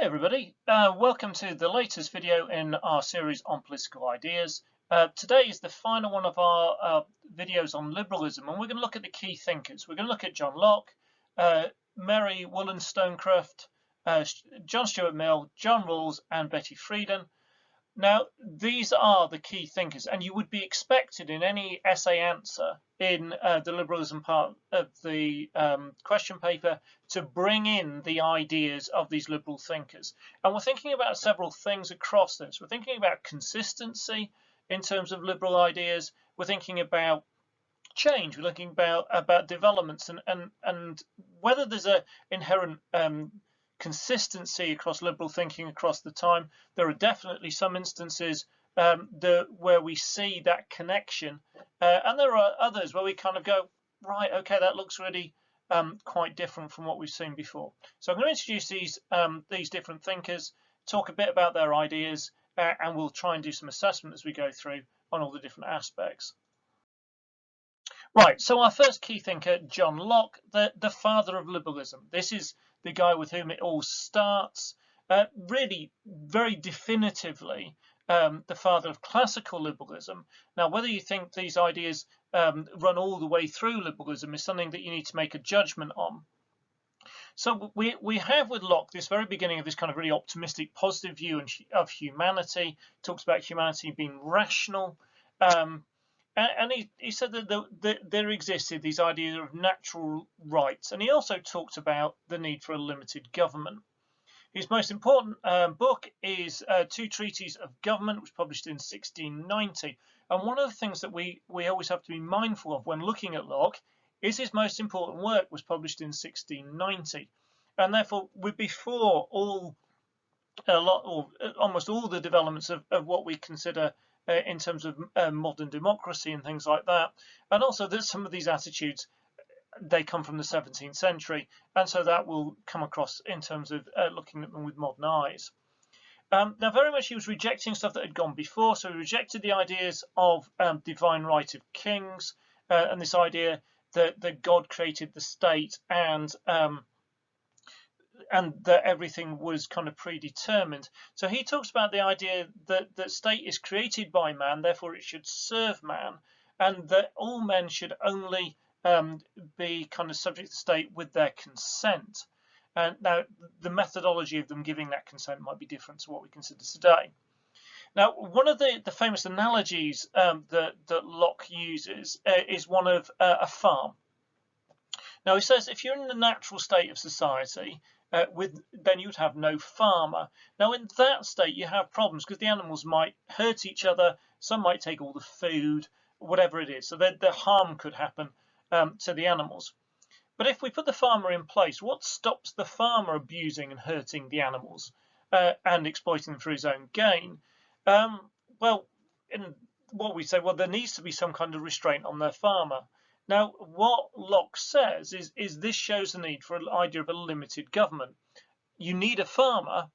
everybody, welcome to the latest video in our series on political ideas. Today is the final one of our videos on liberalism, and we're going to look at the key thinkers. We're going to look at John Locke, Mary Wollstonecraft, John Stuart Mill, John Rawls and Betty Friedan. Now, these are the key thinkers, and you would be expected in any essay answer in the liberalism part of the question paper to bring in the ideas of these liberal thinkers. And we're thinking about several things across this. We're thinking about consistency in terms of liberal ideas. We're thinking about change. We're looking about developments and whether there's an inherent consistency across liberal thinking across the time. There are definitely some instances where we see that connection, and there are others where we kind of go, right, okay, that looks really quite different from what we've seen before. So I'm going to introduce these different thinkers, talk a bit about their ideas, and we'll try and do some assessment as we go through on all the different aspects. Right, so our first key thinker, John Locke, the father of liberalism. This is the guy with whom it all starts, really very definitively the father of classical liberalism. Now, whether you think these ideas run all the way through liberalism is something that you need to make a judgment on. So we have with Locke this very beginning of this kind of really optimistic, positive view of humanity. Talks about humanity being rational. And he said that there existed these ideas of natural rights, and he also talked about the need for a limited government. His most important book is Two Treatises of Government, which was published in 1690. And one of the things that we always have to be mindful of when looking at Locke is his most important work was published in 1690, and therefore before almost all the developments of what we consider in terms of modern democracy and things like that. And also that some of these attitudes, they come from the 17th century, and so that will come across in terms of looking at them with modern eyes. Now, very much he was rejecting stuff that had gone before, so he rejected the ideas of divine right of kings, and this idea that God created the state and that everything was kind of predetermined. So he talks about the idea that state is created by man, therefore it should serve man, and that all men should only be kind of subject to the state with their consent. And now the methodology of them giving that consent might be different to what we consider today. Now, one of the famous analogies that Locke uses is one of a farm. Now, he says if you're in the natural state of society, then you'd have no farmer. Now, in that state, you have problems because the animals might hurt each other. Some might take all the food, whatever it is. So the harm could happen to the animals. But if we put the farmer in place, what stops the farmer abusing and hurting the animals and exploiting them for his own gain? Well, in what we say, well, there needs to be some kind of restraint on the farmer. Now, what Locke says is this shows the need for an idea of a limited government. You need a farmer,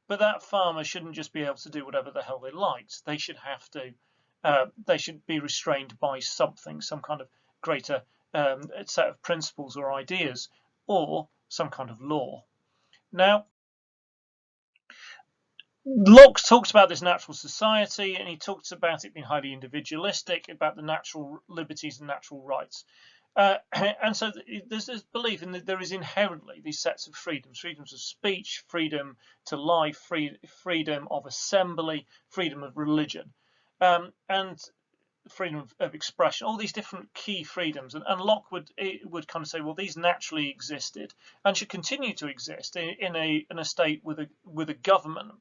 but that farmer shouldn't just be able to do whatever the hell they liked. They should have to, they should be restrained by something, some kind of greater set of principles or ideas, or some kind of law. Now, Locke talks about this natural society, and he talks about it being highly individualistic, about the natural liberties and natural rights. And so there's this belief in that there is inherently these sets of freedoms: freedoms of speech, freedom to life, freedom of assembly, freedom of religion, and freedom of expression, all these different key freedoms. And Locke would kind of say, well, these naturally existed and should continue to exist in a state with a government.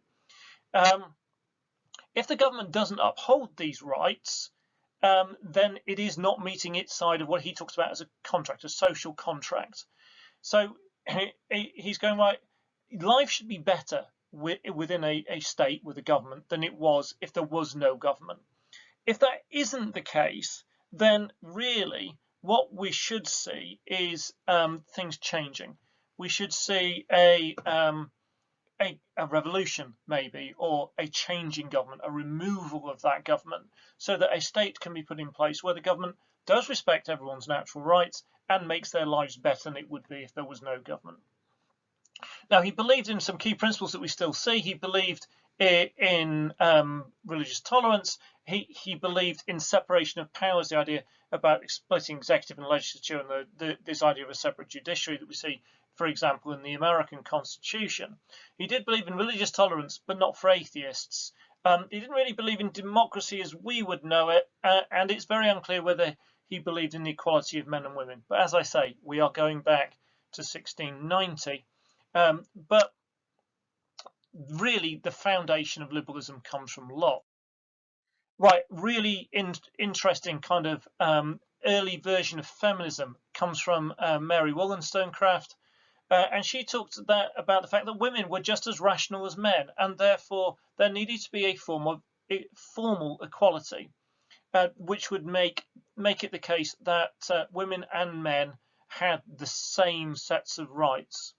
If the government doesn't uphold these rights, then it is not meeting its side of what he talks about as a contract, a social contract. So he's going, right, life should be better within a state with a government than it was if there was no government. If that isn't the case, then really what we should see is things changing. We should see a revolution, maybe, or a change in government, a removal of that government, so that a state can be put in place where the government does respect everyone's natural rights and makes their lives better than it would be if there was no government. Now, he believed in some key principles that we still see. He believed in religious tolerance. He believed in separation of powers, the idea about splitting executive and legislature, and this idea of a separate judiciary that we see, for example, in the American Constitution. He did believe in religious tolerance, but not for atheists. He didn't really believe in democracy as we would know it, and it's very unclear whether he believed in the equality of men and women. But as I say, we are going back to 1690. But really, the foundation of liberalism comes from Locke. Right, really interesting kind of early version of feminism comes from Mary Wollstonecraft. And she talked about the fact that women were just as rational as men, and therefore there needed to be a form of formal equality, which would make it the case that women and men had the same sets of rights.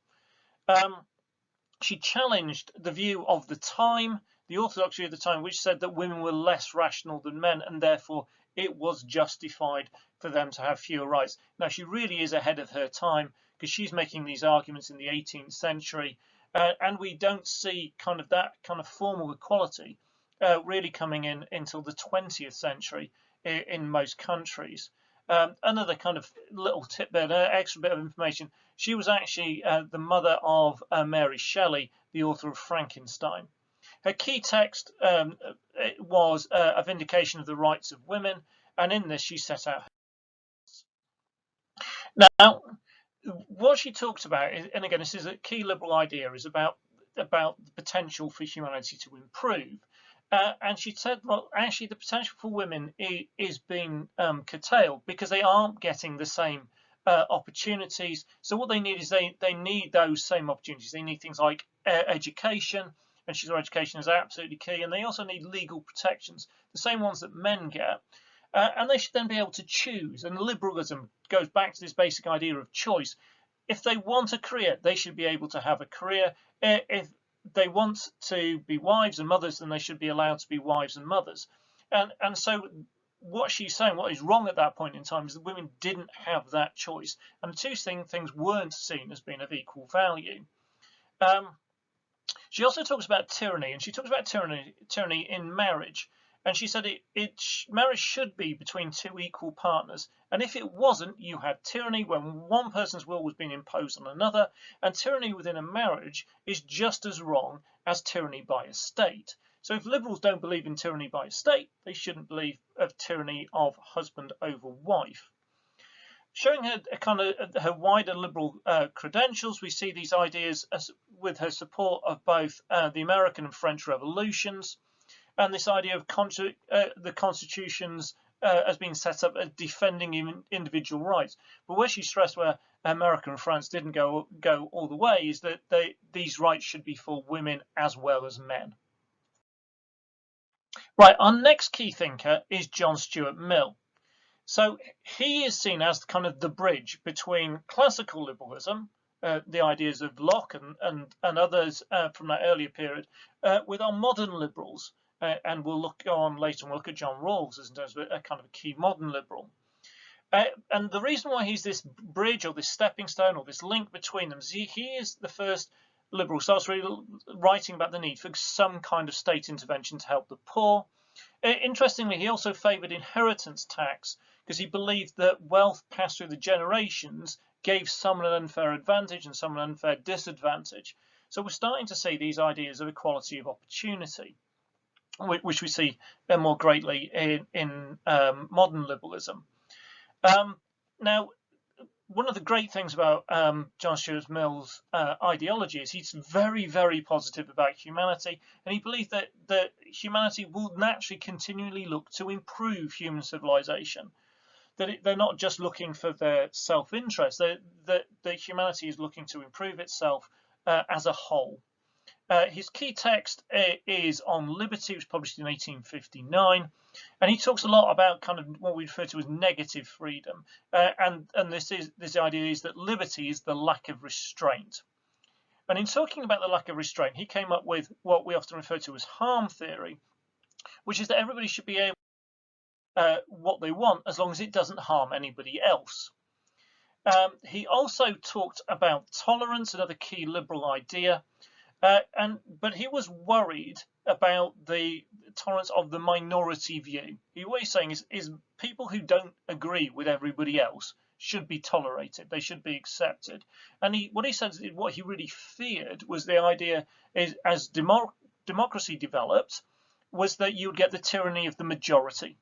She challenged the view of the time, the orthodoxy of the time, which said that women were less rational than men, and therefore it was justified for them to have fewer rights. Now, she really is ahead of her time, because she's making these arguments in the 18th century, and we don't see kind of that kind of formal equality really coming in until the 20th century in most countries. Another kind of little tidbit, extra bit of information. She was actually the mother of Mary Shelley, the author of Frankenstein. Her key text was a vindication of the rights of women, and in this she set out. Now, what she talked about, and again, this is a key liberal idea, is about the potential for humanity to improve. And she said, well, actually, the potential for women is being curtailed because they aren't getting the same opportunities. So what they need is they need those same opportunities. They need things like education, and she said education is absolutely key. And they also need legal protections, the same ones that men get. And they should then be able to choose. And liberalism goes back to this basic idea of choice. If they want a career, they should be able to have a career. If they want to be wives and mothers, then they should be allowed to be wives and mothers. And so what she's saying, what is wrong at that point in time, is that women didn't have that choice. And the two things weren't seen as being of equal value. She also talks about tyranny, and she talks about tyranny in marriage. And she said marriage should be between two equal partners. And if it wasn't, you had tyranny when one person's will was being imposed on another. And tyranny within a marriage is just as wrong as tyranny by a state. So if liberals don't believe in tyranny by a state, they shouldn't believe of tyranny of husband over wife. Showing her kind of her wider liberal credentials, we see these ideas with her support of both the American and French revolutions. And this idea of the constitutions as being set up as defending individual rights. But where she stressed where America and France didn't go all the way is that these rights should be for women as well as men. Right, our next key thinker is John Stuart Mill. So he is seen as kind of the bridge between classical liberalism, the ideas of Locke and others from that earlier period, with our modern liberals. And we'll go on later and we'll look at John Rawls as a kind of a key modern liberal. And the reason why he's this bridge or this stepping stone or this link between them is he is the first liberal, starts really writing about the need for some kind of state intervention to help the poor. Interestingly, he also favoured inheritance tax because he believed that wealth passed through the generations gave some an unfair advantage and some an unfair disadvantage. So we're starting to see these ideas of equality of opportunity, which we see more greatly in modern liberalism. Now, one of the great things about John Stuart Mill's ideology is he's very, very positive about humanity, and he believed that humanity will naturally continually look to improve human civilization. That they're not just looking for their self-interest, that humanity is looking to improve itself as a whole. His key text is on liberty. It was published in 1859, and he talks a lot about kind of what we refer to as negative freedom. And this idea is that liberty is the lack of restraint. And in talking about the lack of restraint, he came up with what we often refer to as harm theory, which is that everybody should be able to do what they want as long as it doesn't harm anybody else. He also talked about tolerance, another key liberal idea, but he was worried about the tolerance of the minority view. What he's saying is people who don't agree with everybody else should be tolerated, they should be accepted. And what he said, what he really feared was the idea is, as democracy developed, was that you would get the tyranny of the majority,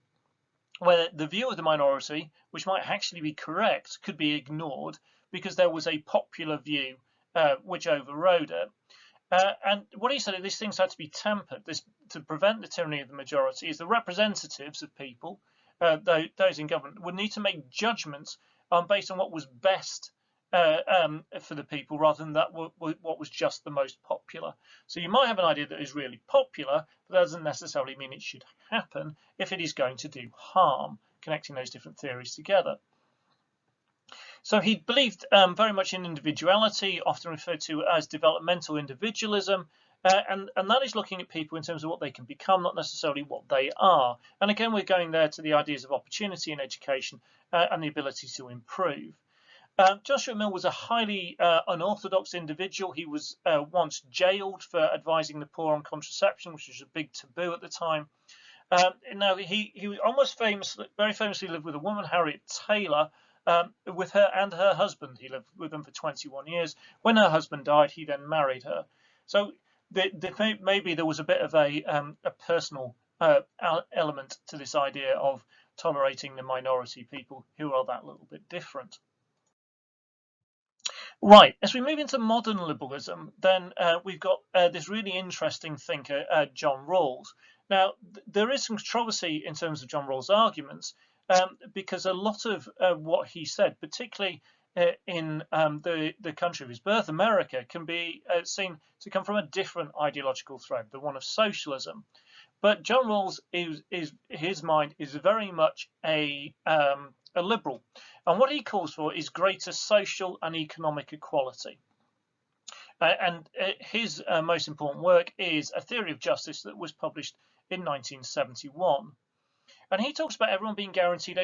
where the view of the minority, which might actually be correct, could be ignored because there was a popular view which overrode it. And what he said is these things had to be tempered. To prevent the tyranny of the majority is the representatives of people, those in government, would need to make judgments based on what was best for the people rather than what was just the most popular. So you might have an idea that is really popular, but that doesn't necessarily mean it should happen if it is going to do harm, connecting those different theories together. So he believed very much in individuality, often referred to as developmental individualism, and that is looking at people in terms of what they can become, not necessarily what they are. And again, we're going there to the ideas of opportunity in education and the ability to improve. Joshua Mill was a highly unorthodox individual. He was once jailed for advising the poor on contraception, which was a big taboo at the time. Now, he was almost very famously lived with a woman, Harriet Taylor, with her and her husband. He lived with them for 21 years. When her husband died, he then married her. So maybe there was a bit of a personal element to this idea of tolerating the minority people who are that little bit different. Right, as we move into modern liberalism, then we've got this really interesting thinker, John Rawls. Now, there is some controversy in terms of John Rawls' arguments, because a lot of what he said, particularly in the country of his birth, America, can be seen to come from a different ideological thread, the one of socialism. But John Rawls his mind is very much a liberal, and what he calls for is greater social and economic equality. And his most important work is A Theory of Justice that was published in 1971. And he talks about everyone being guaranteed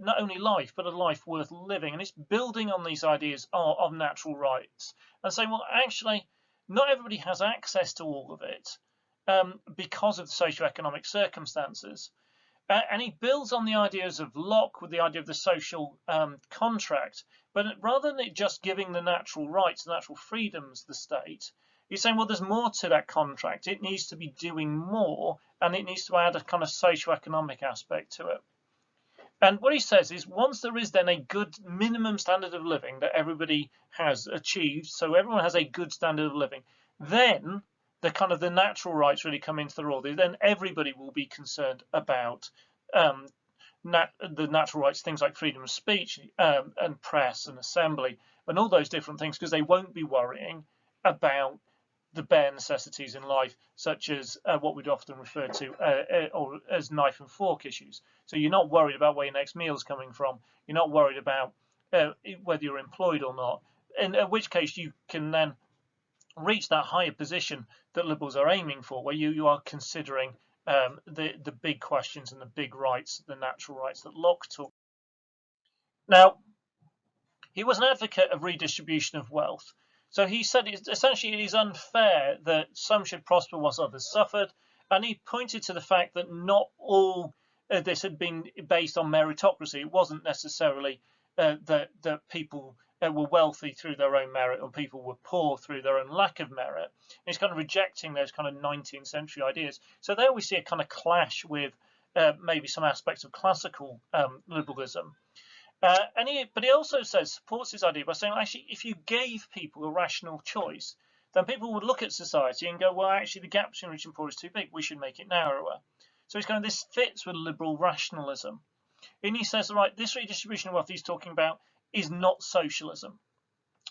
not only life, but a life worth living. And it's building on these ideas of natural rights and saying, well, actually, not everybody has access to all of it because of the socioeconomic circumstances. And he builds on the ideas of Locke with the idea of the social contract. But rather than it just giving the natural rights, the natural freedoms, the state, he's saying, well, there's more to that contract. It needs to be doing more, and it needs to add a kind of socioeconomic aspect to it. And what he says is once there is then a good minimum standard of living that everybody has achieved, so everyone has a good standard of living, then the natural rights really come into the role. Then everybody will be concerned about the natural rights, things like freedom of speech and press and assembly and all those different things, because they won't be worrying about the bare necessities in life, such as what we'd often refer to as knife and fork issues. So you're not worried about where your next meal is coming from. You're not worried about whether you're employed or not, in which case you can then reach that higher position that liberals are aiming for, where you are considering the big questions and the big rights, the natural rights that Locke took. Now, he was an advocate of redistribution of wealth. So he said essentially it is unfair that some should prosper whilst others suffered, and he pointed to the fact that not all this had been based on meritocracy. It wasn't necessarily that people were wealthy through their own merit or people were poor through their own lack of merit. And he's kind of rejecting those kind of 19th century ideas. So there we see a kind of clash with maybe some aspects of classical liberalism. But he also supports his idea by saying, actually, if you gave people a rational choice, then people would look at society and go, well, actually, the gap between rich and poor is too big. We should make it narrower. So he's going, this fits with liberal rationalism. And he says, right, this redistribution of wealth he's talking about is not socialism.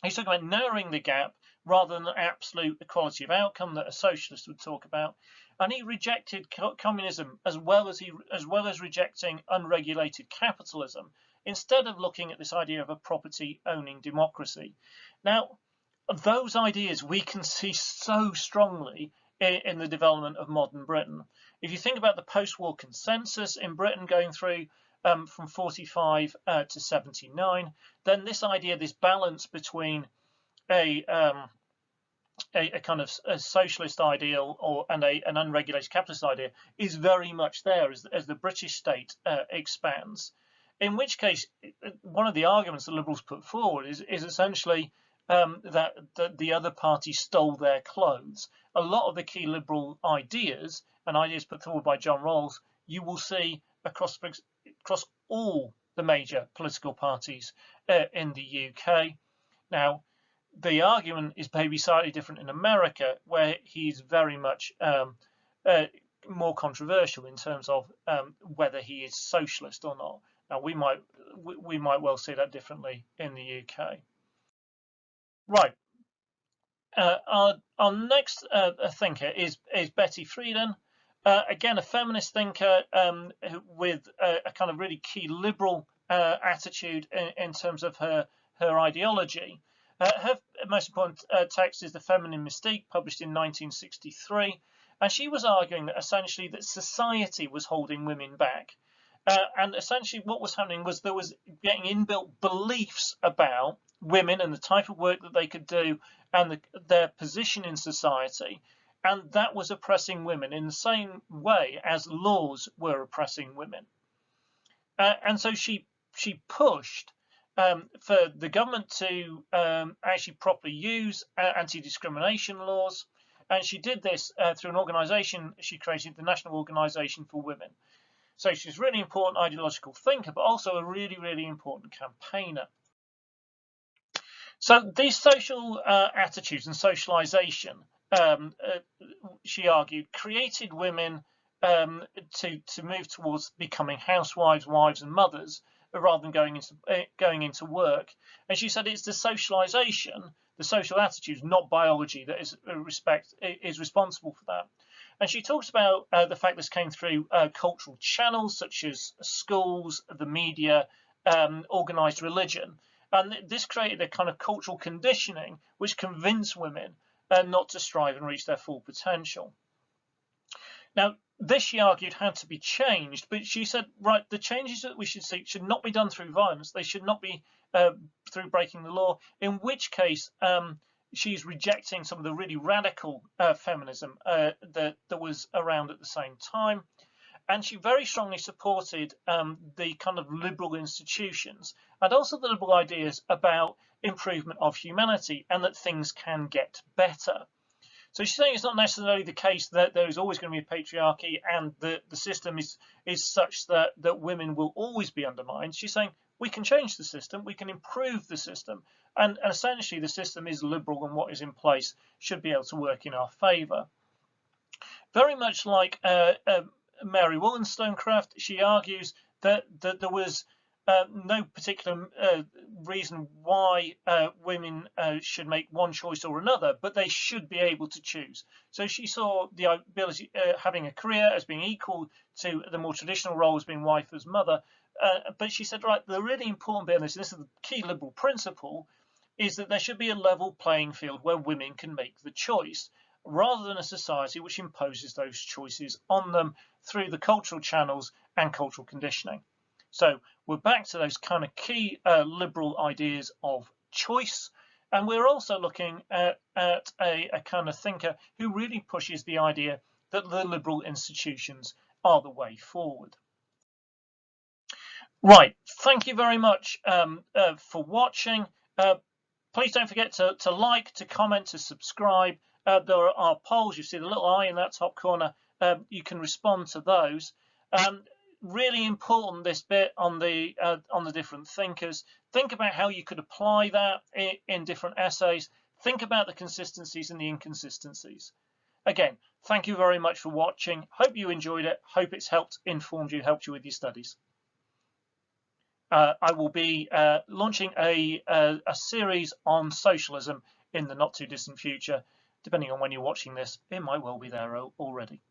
He's talking about narrowing the gap rather than the absolute equality of outcome that a socialist would talk about. And he rejected communism as well as rejecting unregulated capitalism, instead of looking at this idea of a property-owning democracy. Now, those ideas we can see so strongly in the development of modern Britain. If you think about the post-war consensus in Britain going through, from 45 to 79. Then this idea, this balance between a kind of a socialist ideal and an unregulated capitalist idea is very much there as the British state expands. In which case, one of the arguments the Liberals put forward is essentially that the other party stole their clothes. A lot of the key liberal ideas and ideas put forward by John Rawls, you will see across all the major political parties in the UK. Now, the argument is maybe slightly different in America, where he's very much more controversial in terms of whether he is socialist or not. Now, we might well see that differently in the UK. Right. Our next thinker is Betty Friedan. Again, a feminist thinker with a kind of really key liberal attitude in terms of her ideology. Her most important text is The Feminine Mystique, published in 1963, and she was arguing that essentially that society was holding women back. And essentially what was happening was there was getting inbuilt beliefs about women and the type of work that they could do and their position in society, and that was oppressing women in the same way as laws were oppressing women. And so she pushed for the government to actually properly use anti-discrimination laws, and she did this through an organisation she created, the National Organisation for Women. So she's a really important ideological thinker, but also a really, really important campaigner. So these social attitudes and socialisation, she argued, created women to move towards becoming housewives, wives, and mothers, rather than going into work. And she said it's the socialisation, the social attitudes, not biology, that is responsible for that. And she talks about the fact this came through cultural channels such as schools, the media, organised religion. And this created a kind of cultural conditioning which convinced women not to strive and reach their full potential. Now, this, she argued, had to be changed, but she said, right, the changes that we should seek should not be done through violence. They should not be through breaking the law, in which case she's rejecting some of the really radical feminism that was around at the same time. And she very strongly supported the kind of liberal institutions and also the liberal ideas about improvement of humanity and that things can get better. So she's saying it's not necessarily the case that there is always going to be a patriarchy and the system is such that women will always be undermined. She's saying we can change the system, we can improve the system, and essentially the system is liberal and what is in place should be able to work in our favour. Very much like Mary Wollstonecraft, she argues that there was no particular reason why women should make one choice or another, but they should be able to choose. So she saw the ability having a career as being equal to the more traditional role as being wife as mother. But she said, right, the really important bit of this, and this is the key liberal principle, is that there should be a level playing field where women can make the choice, rather than a society which imposes those choices on them through the cultural channels and cultural conditioning. So we're back to those kind of key liberal ideas of choice, and we're also looking at a kind of thinker who really pushes the idea that the liberal institutions are the way forward. Right, thank you very much for watching. Please don't forget to like, to comment, to subscribe. There are polls. You see the little eye in that top corner. You can respond to those. Really important, this bit on the different thinkers. Think about how you could apply that in different essays. Think about the consistencies and the inconsistencies. Again, thank you very much for watching. Hope you enjoyed it. Hope it's informed you, helped you with your studies. I will be launching a series on socialism in the not too distant future. Depending on when you're watching this, it might well be there already.